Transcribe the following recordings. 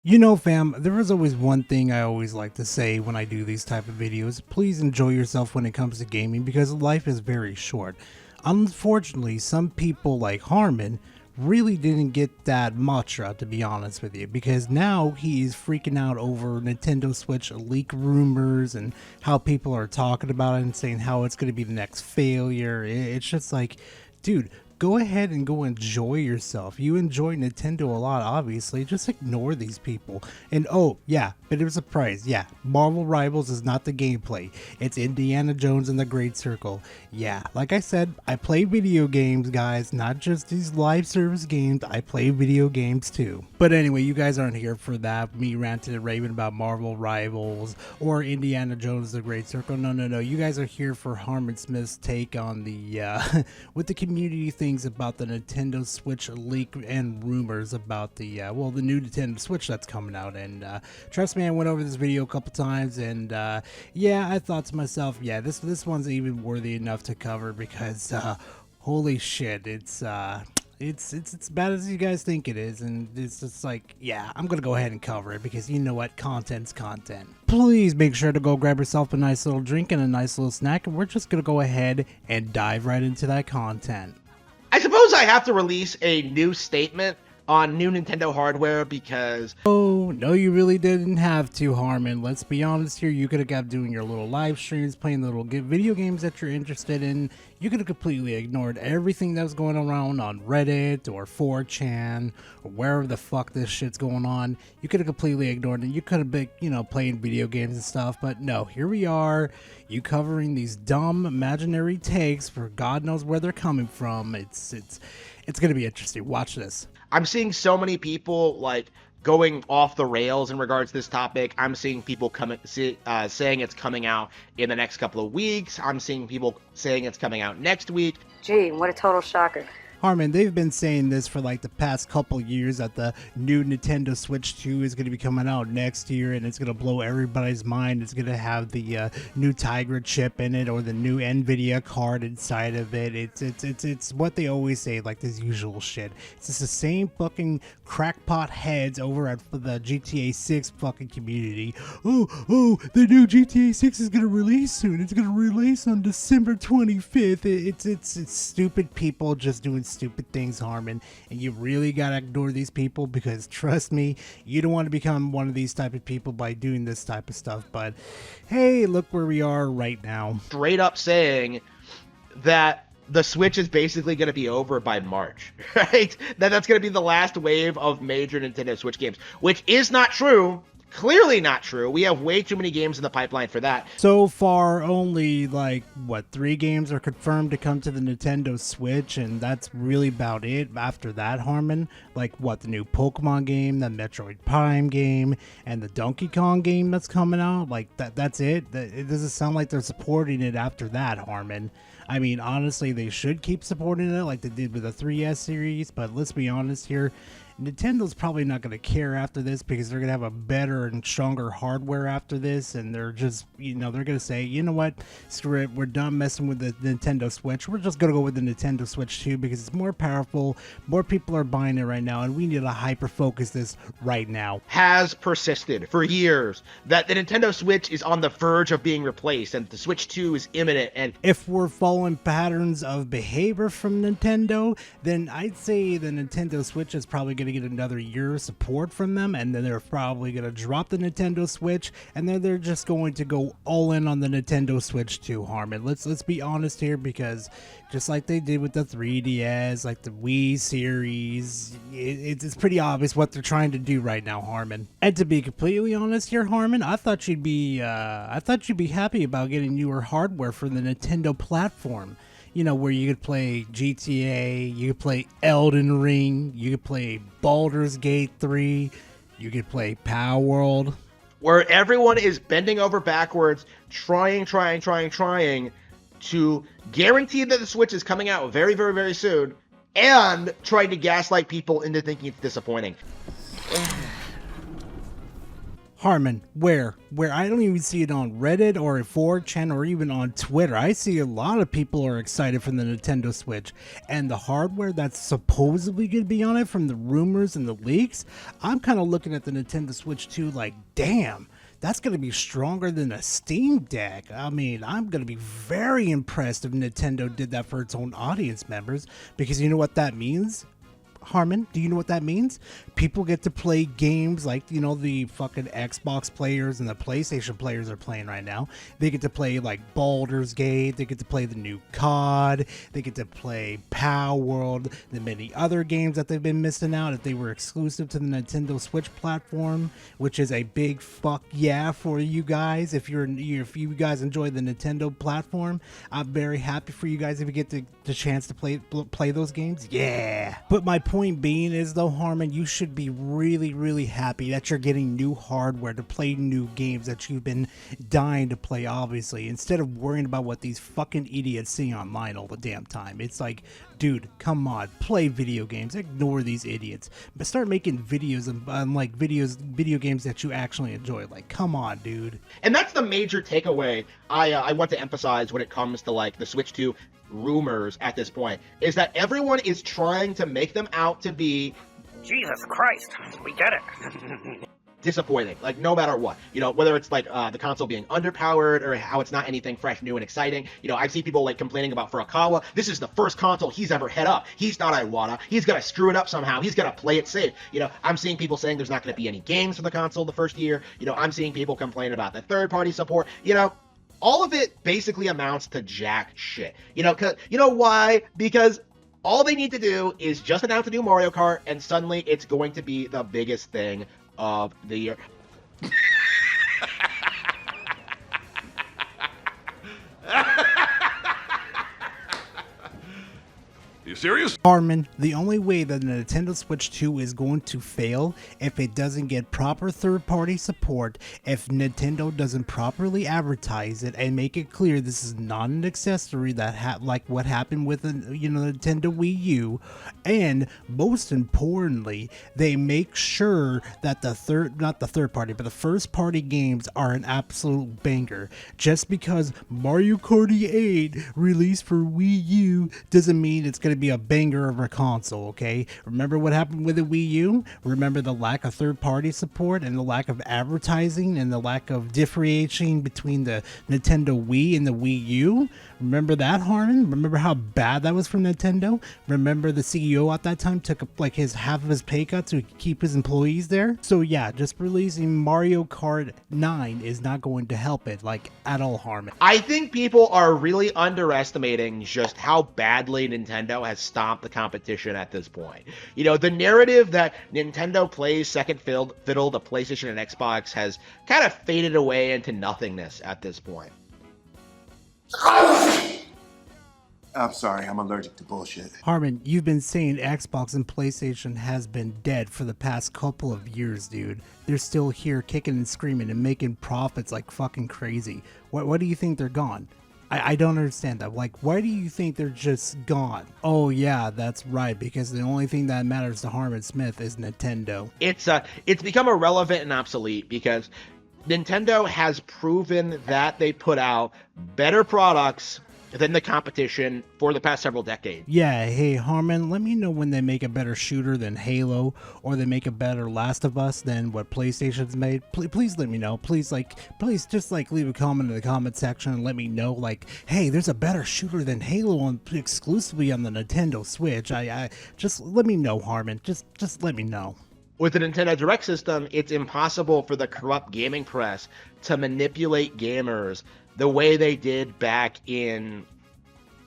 You know, fam, there is always one thing I always like to say when I do these type of videos. Please enjoy yourself when it comes to gaming because life is very short. Unfortunately, some people like Harman really didn't get that mantra, to be honest with you, because now he's freaking out over Nintendo Switch leak rumors and how people are talking about it and saying how it's going to be the next failure. It's just like, dude, go ahead and go enjoy yourself. You enjoy Nintendo a lot, obviously. Just ignore these people. And oh, yeah, bit of a surprise. Yeah, Marvel Rivals is not the gameplay. It's Indiana Jones and the Great Circle. Yeah, like I said, I play video games, guys, not just these live service games. I play video games too. But anyway, you guys aren't here for that. Me ranting and raving about Marvel Rivals or Indiana Jones the Great Circle. No. You guys are here for Harman Smith's take on the what the community thinks about the Nintendo Switch leak and rumors about the the new Nintendo Switch that's coming out. And trust me, I went over this video a couple times, and yeah, I thought to myself, yeah, this one's even worthy enough to cover because holy shit, it's as bad as you guys think it is, and it's just like, yeah, I'm gonna go ahead and cover it because you know what, content's content. Please make sure to go grab yourself a nice little drink and a nice little snack, and we're just gonna go ahead and dive right into that content. I suppose I have to release a new statement on new Nintendo hardware because Oh, no, you really didn't have to, Harman. Let's be honest here. You could have kept doing your little live streams, playing the little video games that you're interested in. You could have completely ignored everything that was going around on Reddit or 4chan or wherever the fuck this shit's going on. You could have completely ignored it. You could have been, playing video games and stuff. But no, here we are. You covering these dumb imaginary takes for God knows where they're coming from. It's gonna be interesting. Watch this. I'm seeing so many people like going off the rails in regards to this topic. I'm seeing people saying it's coming out in the next couple of weeks. I'm seeing people saying it's coming out next week. Gee, what a total shocker. Harman, they've been saying this for like the past couple years that the new Nintendo Switch 2 is going to be coming out next year and it's going to blow everybody's mind. It's going to have the new Tigra chip in it or the new Nvidia card inside of it. It's what they always say, like this usual shit. It's just the same fucking crackpot heads over at the GTA 6 fucking community. Oh, the new GTA 6 is going to release soon. It's going to release on December 25th. It's stupid people just doing stupid things, Harman, and you really gotta ignore these people because trust me, you don't want to become one of these type of people by doing this type of stuff. But hey, look where we are right now. Straight up saying that the Switch is basically going to be over by March, right? That's going to be the last wave of major Nintendo Switch games, which is not true. Clearly not true. We have way too many games in the pipeline for that. So far, only like 3 games are confirmed to come to the Nintendo Switch, and that's really about it. After that, Harman, like the new Pokemon game, the Metroid Prime game, and the Donkey Kong game that's coming out. Like that's it. It doesn't sound like they're supporting it after that, Harman. I mean, honestly, they should keep supporting it like they did with the 3S series, but let's be honest here. Nintendo's probably not going to care after this because they're going to have a better and stronger hardware after this, and they're just, they're going to say, you know what, screw it, we're done messing with the Nintendo Switch. We're just going to go with the Nintendo Switch 2 because it's more powerful, more people are buying it right now, and we need to hyper-focus this right now. Has persisted for years that the Nintendo Switch is on the verge of being replaced, and the Switch 2 is imminent. And if we're following patterns of behavior from Nintendo, then I'd say the Nintendo Switch is probably going to get another year of support from them, and then they're probably going to drop the Nintendo Switch, and then they're just going to go all in on the Nintendo Switch 2, Harman. Let's be honest here, because just like they did with the 3DS, like the Wii series, it's pretty obvious what they're trying to do right now, Harman. And to be completely honest here, Harman, I thought you'd be happy about getting newer hardware for the Nintendo platform. Where you could play GTA, you could play Elden Ring, you could play Baldur's Gate 3, you could play Power World. Where everyone is bending over backwards, trying to guarantee that the Switch is coming out very, very, very soon, and trying to gaslight people into thinking it's disappointing. Harman, where? I don't even see it on Reddit or 4chan or even on Twitter. I see a lot of people are excited for the Nintendo Switch. And the hardware that's supposedly going to be on it from the rumors and the leaks, I'm kind of looking at the Nintendo Switch 2 like, damn, that's going to be stronger than a Steam Deck. I mean, I'm going to be very impressed if Nintendo did that for its own audience members, because you know what that means? Harman, do you know what that means? People get to play games like, you know, the fucking Xbox players and the PlayStation players are playing right now. They get to play like Baldur's Gate, they get to play the new COD, they get to play Power World, the many other games that they've been missing out if they were exclusive to the Nintendo Switch platform, which is a big fuck yeah for you guys. If you guys enjoy the Nintendo platform, I'm very happy for you guys if you get the chance to play those games. Yeah. But my point being is though, Harman, you should be really happy that you're getting new hardware to play new games that you've been dying to play, obviously, instead of worrying about what these fucking idiots see online all the damn time. It's like, dude, come on, play video games, ignore these idiots, but start making videos on like video games that you actually enjoy. Like, come on, dude. And that's the major takeaway I want to emphasize when it comes to like the Switch 2 rumors at this point, is that everyone is trying to make them out to be Jesus Christ, we get it. disappointing, like no matter what, you know, whether it's like the console being underpowered or how it's not anything fresh, new, and exciting. You know, I've seen people like complaining about Furukawa. This is the first console he's ever head up. He's not Iwata. He's gonna screw it up somehow. He's gonna play it safe. You know, I'm seeing people saying there's not gonna be any games for the console the first year. You know, I'm seeing people complain about the third-party support. You know, all of it basically amounts to jack shit. You know, you know why? Because all they need to do is just announce a new Mario Kart, and suddenly it's going to be the biggest thing of the year. You serious? Harman, the only way that the Nintendo Switch 2 is going to fail if it doesn't get proper third-party support, if Nintendo doesn't properly advertise it and make it clear this is not an accessory that like what happened with the Nintendo Wii U, and most importantly, they make sure that the first party games are an absolute banger. Just because Mario Kart 8 released for Wii U doesn't mean it's going to be a banger of a console, okay? Remember what happened with the Wii U? Remember the lack of third-party support and the lack of advertising and the lack of differentiating between the Nintendo Wii and the Wii U? Remember that, Harman? Remember how bad that was for Nintendo? Remember the CEO at that time took like half of his pay cut to keep his employees there? So yeah, just releasing Mario Kart 9 is not going to help it, like, at all, Harman. I think people are really underestimating just how badly Nintendo has stomped the competition at this point. You know, the narrative that Nintendo plays second fiddle to PlayStation and Xbox has kind of faded away into nothingness at this point. I'm sorry, I'm allergic to bullshit. Harman, you've been saying Xbox and PlayStation has been dead for the past couple of years, dude. They're still here kicking and screaming and making profits like fucking crazy. What do you think they're gone? I don't understand that. Like, why do you think they're just gone? Oh yeah, that's right, because the only thing that matters to Harman Smith is Nintendo. It's become irrelevant and obsolete because Nintendo has proven that they put out better products than the competition for the past several decades. Yeah, hey Harman, let me know when they make a better shooter than Halo, or they make a better Last of Us than what PlayStation's made. Please let me know. Please just leave a comment in the comment section and let me know, like, hey, there's a better shooter than Halo exclusively on the Nintendo Switch. I just let me know, Harman. Just let me know. With the Nintendo Direct system, it's impossible for the corrupt gaming press to manipulate gamers the way they did back in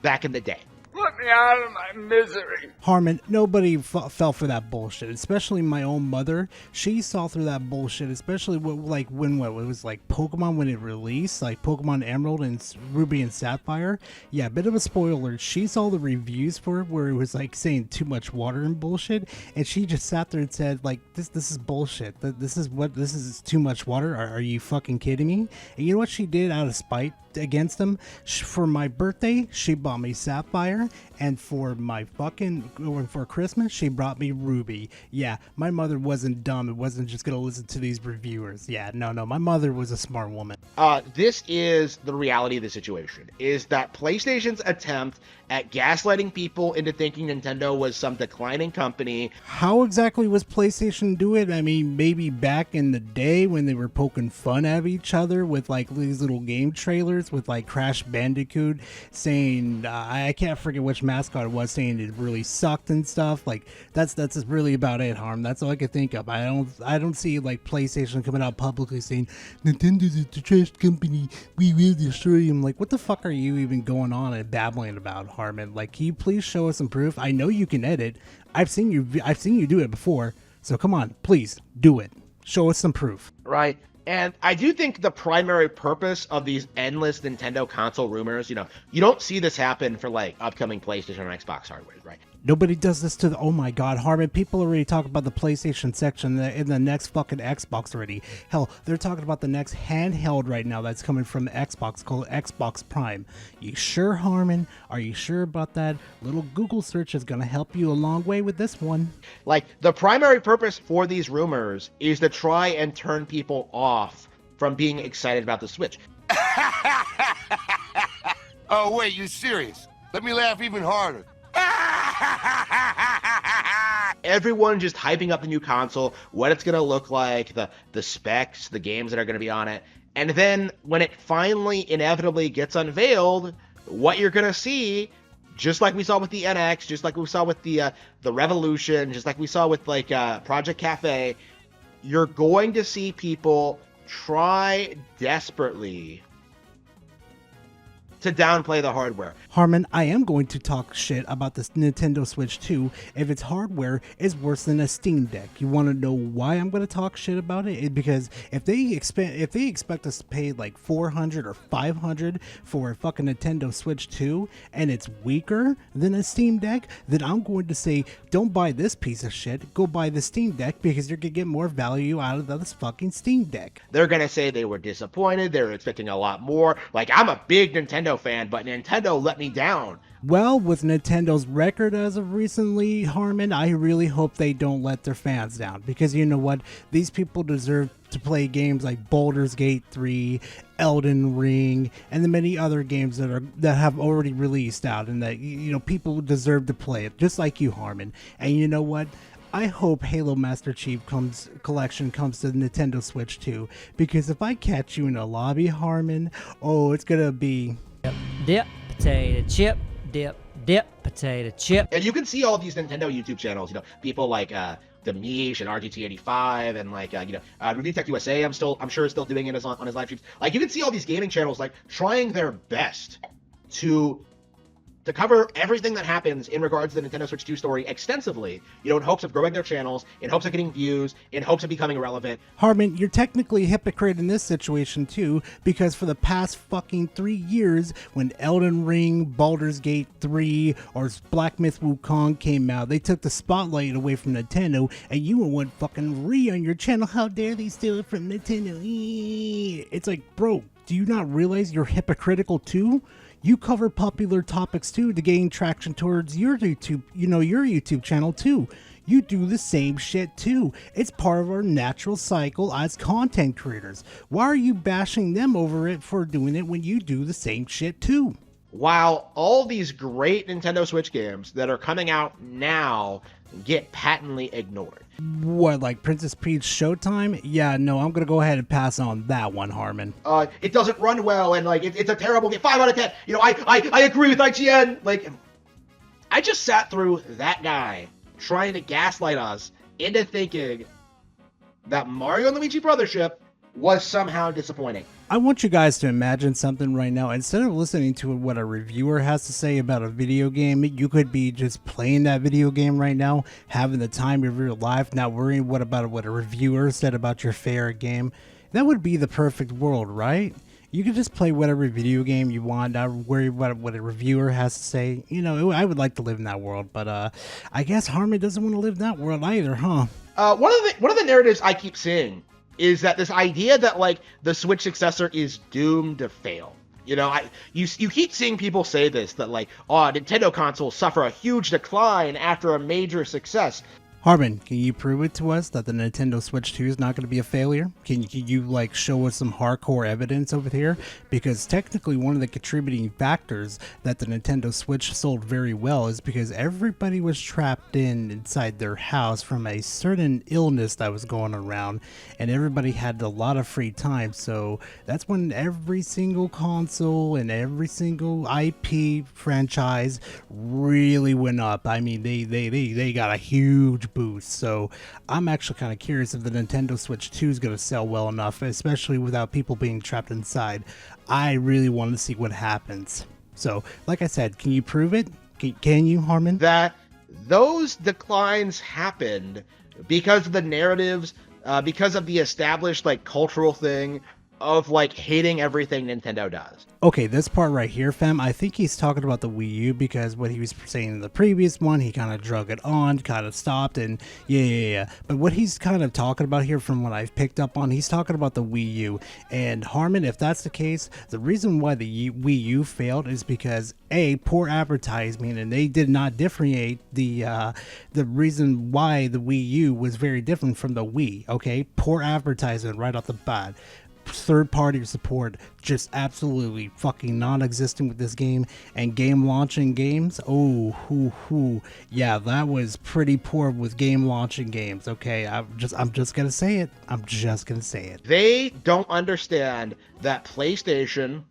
the day. Let me out of my misery. Harman, nobody fell for that bullshit, especially my own mother. She saw through that bullshit, especially when it was like Pokemon when it released, like Pokemon Emerald and Ruby and Sapphire. Yeah, a bit of a spoiler. She saw the reviews for it where it was like saying too much water and bullshit, and she just sat there and said, like, this is bullshit. This is too much water. Are you fucking kidding me? And you know what she did out of spite? against them. For my birthday, she bought me Sapphire, and for Christmas, she brought me Ruby. Yeah, my mother wasn't dumb. It wasn't just gonna listen to these reviewers. Yeah, no, my mother was a smart woman. This is the reality of the situation, is that PlayStation's attempt at gaslighting people into thinking Nintendo was some declining company. How exactly was PlayStation do it? I mean, maybe back in the day when they were poking fun at each other with like these little game trailers with like Crash Bandicoot saying, I can't forget which mascot it was, saying it really sucked and stuff. Like that's really about it, Harm. That's all I could think of. I don't see like PlayStation coming out publicly saying Nintendo's a trash company, we will destroy them. Like, what the fuck are you even going on and babbling about, Harman? Like, can you please show us some proof? I know you can edit. I've seen you do it before. So come on, please do it. Show us some proof. Right. And I do think the primary purpose of these endless Nintendo console rumors, you don't see this happen for like upcoming PlayStation or Xbox hardware, right? Nobody does this to the, oh my god, Harman, people already talk about the PlayStation section in the next fucking Xbox already. Hell, they're talking about the next handheld right now that's coming from Xbox called Xbox Prime. You sure, Harman? Are you sure about that? Little Google search is gonna help you a long way with this one. Like, the primary purpose for these rumors is to try and turn people off from being excited about the Switch. Oh, wait, you serious? Let me laugh even harder. Everyone just hyping up the new console, what it's going to look like, the specs, the games that are going to be on it. And then when it finally inevitably gets unveiled, what you're going to see, just like we saw with the NX, just like we saw with the Revolution, just like we saw with like Project Cafe, you're going to see people try desperately to downplay the hardware. Harman, I am going to talk shit about this Nintendo Switch 2 if its hardware is worse than a Steam Deck. You want to know why I'm going to talk shit about it? It's because if they expect us to pay like $400 or $500 for a fucking Nintendo Switch 2 and it's weaker than a Steam Deck, then I'm going to say, don't buy this piece of shit. Go buy the Steam Deck because you're going to get more value out of this fucking Steam Deck. They're going to say they were disappointed. They were expecting a lot more. Like, I'm a big Nintendo fan, but Nintendo let me down. Well, with Nintendo's record as of recently, Harman, I really hope they don't let their fans down, because you know what? These people deserve to play games like Baldur's Gate 3, Elden Ring, and the many other games that have already released out, and that people deserve to play it, just like you, Harman. And you know what? I hope Halo Master Chief Collection comes to the Nintendo Switch 2, because if I catch you in a lobby, Harman, oh, it's gonna be dip, potato chip, dip, potato chip. And you can see all these Nintendo YouTube channels, people like the Mish and RGT85 and like Review Tech USA. I'm sure is still doing it on his live streams. Like, you can see all these gaming channels like trying their best to cover everything that happens in regards to the Nintendo Switch 2 story extensively, in hopes of growing their channels, in hopes of getting views, in hopes of becoming relevant. Harman, you're technically a hypocrite in this situation too, because for the past fucking 3 years, when Elden Ring, Baldur's Gate 3, or Black Myth Wukong came out, they took the spotlight away from Nintendo, and you went fucking on your channel. How dare they steal it from Nintendo? It's like, bro, do you not realize you're hypocritical too? You cover popular topics too to gain traction towards your YouTube, your YouTube channel too. You do the same shit too. It's part of our natural cycle as content creators. Why are you bashing them over it for doing it when you do the same shit too? While all these great Nintendo Switch games that are coming out now get patently ignored. What, like Princess Peach Showtime? Yeah, no, I'm gonna go ahead and pass on that one, Harman. It doesn't run well, and like it's a terrible game. 5 out of 10. I agree with IGN. Like, I just sat through that guy trying to gaslight us into thinking that Mario and Luigi Brothership was somehow disappointing. I want you guys to imagine something right now. Instead of listening to what a reviewer has to say about a video game, you could be just playing that video game right now, having the time of your life, not worrying about what a reviewer said about your favorite game. That would be the perfect world, right? You could just play whatever video game you want, not worry about what a reviewer has to say. I would like to live in that world, but I guess Harman doesn't want to live in that world either, huh? One of the narratives I keep seeing is that this idea that like the Switch successor is doomed to fail. You know, you keep seeing people say this, that like, oh, Nintendo consoles suffer a huge decline after a major success. Harman, can you prove it to us that the Nintendo Switch 2 is not going to be a failure? Can you like show us some hardcore evidence over here? Because technically one of the contributing factors that the Nintendo Switch sold very well is because everybody was trapped inside their house from a certain illness that was going around, and everybody had a lot of free time. So that's when every single console and every single IP franchise really went up. I mean, they got a huge boost. So I'm actually kind of curious if the Nintendo Switch 2 is going to sell well enough, especially without people being trapped inside. I really want to see what happens. So like I said, can you prove it? Can you, Harman? That those declines happened because of the narratives, because of the established like cultural thing of like hating everything Nintendo does. Okay, this part right here, fam, I think he's talking about the Wii U, because what he was saying in the previous one, he kind of drug it on, kind of stopped, and yeah. But what he's kind of talking about here, from what I've picked up on, he's talking about the Wii U. And Harman, if that's the case, the reason why the Wii U failed is because A, poor advertising, and they did not differentiate the reason why the Wii U was very different from the Wii. Okay, poor advertising right off the bat. Third-party support just absolutely fucking non-existent with this game, and game launching games, yeah, that was pretty poor with game launching games. Okay, I'm just gonna say it. They don't understand that PlayStation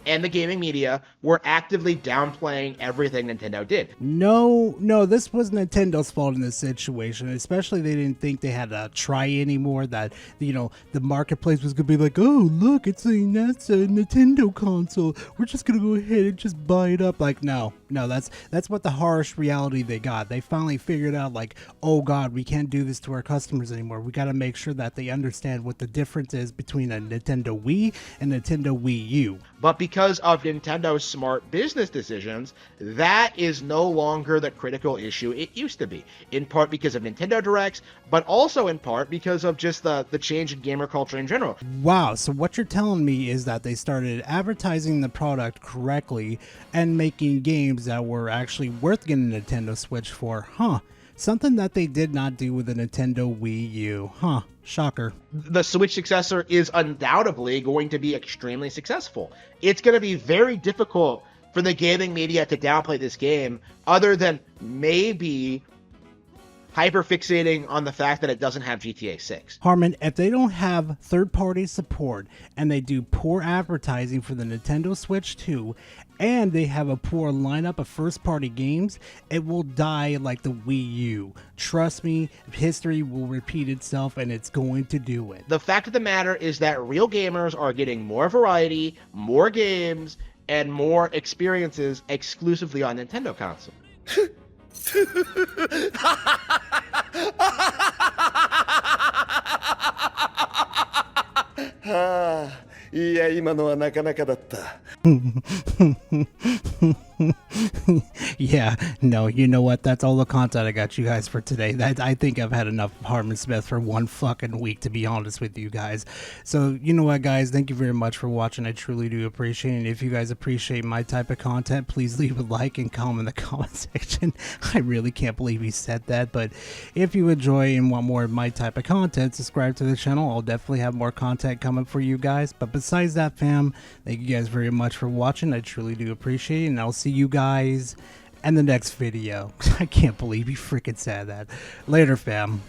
and the gaming media were actively downplaying everything Nintendo did. No, this was Nintendo's fault in this situation. Especially they didn't think they had to try anymore, that, you know, the marketplace was gonna be like, oh look, that's a Nintendo console, we're just gonna go ahead and just buy it up. Like, no, that's what the harsh reality they got. They finally figured out, like, oh god, we can't do this to our customers anymore. We got to make sure that they understand what the difference is between a Nintendo Wii and Nintendo Wii U. But because of Nintendo's smart business decisions, that is no longer the critical issue it used to be. In part because of Nintendo Directs, but also in part because of just the change in gamer culture in general. Wow, so what you're telling me is that they started advertising the product correctly and making games that were actually worth getting a Nintendo Switch for, huh? Something that they did not do with the Nintendo Wii U, huh? Shocker. The Switch successor is undoubtedly going to be extremely successful. It's going to be very difficult for the gaming media to downplay this game, other than maybe hyperfixating on the fact that it doesn't have GTA 6. Harman, if they don't have third-party support and they do poor advertising for the Nintendo Switch 2, and they have a poor lineup of first-party games, it will die like the Wii U. Trust me, history will repeat itself, and it's going to do it. The fact of the matter is that real gamers are getting more variety, more games, and more experiences exclusively on Nintendo console. いや、今のはなかなかだった。Yeah, no, you know what? That's all the content I got you guys for today. I think I've had enough of Harman Smith for one fucking week, to be honest with you guys. So, you know what, guys? Thank you very much for watching. I truly do appreciate it. And if you guys appreciate my type of content, please leave a like and comment in the comment section. I really can't believe he said that. But if you enjoy and want more of my type of content, subscribe to the channel. I'll definitely have more content coming for you guys. But besides that, fam, thank you guys very much for watching. I truly do appreciate it. And I'll see you guys in the next video. I can't believe he freaking said that. Later, fam.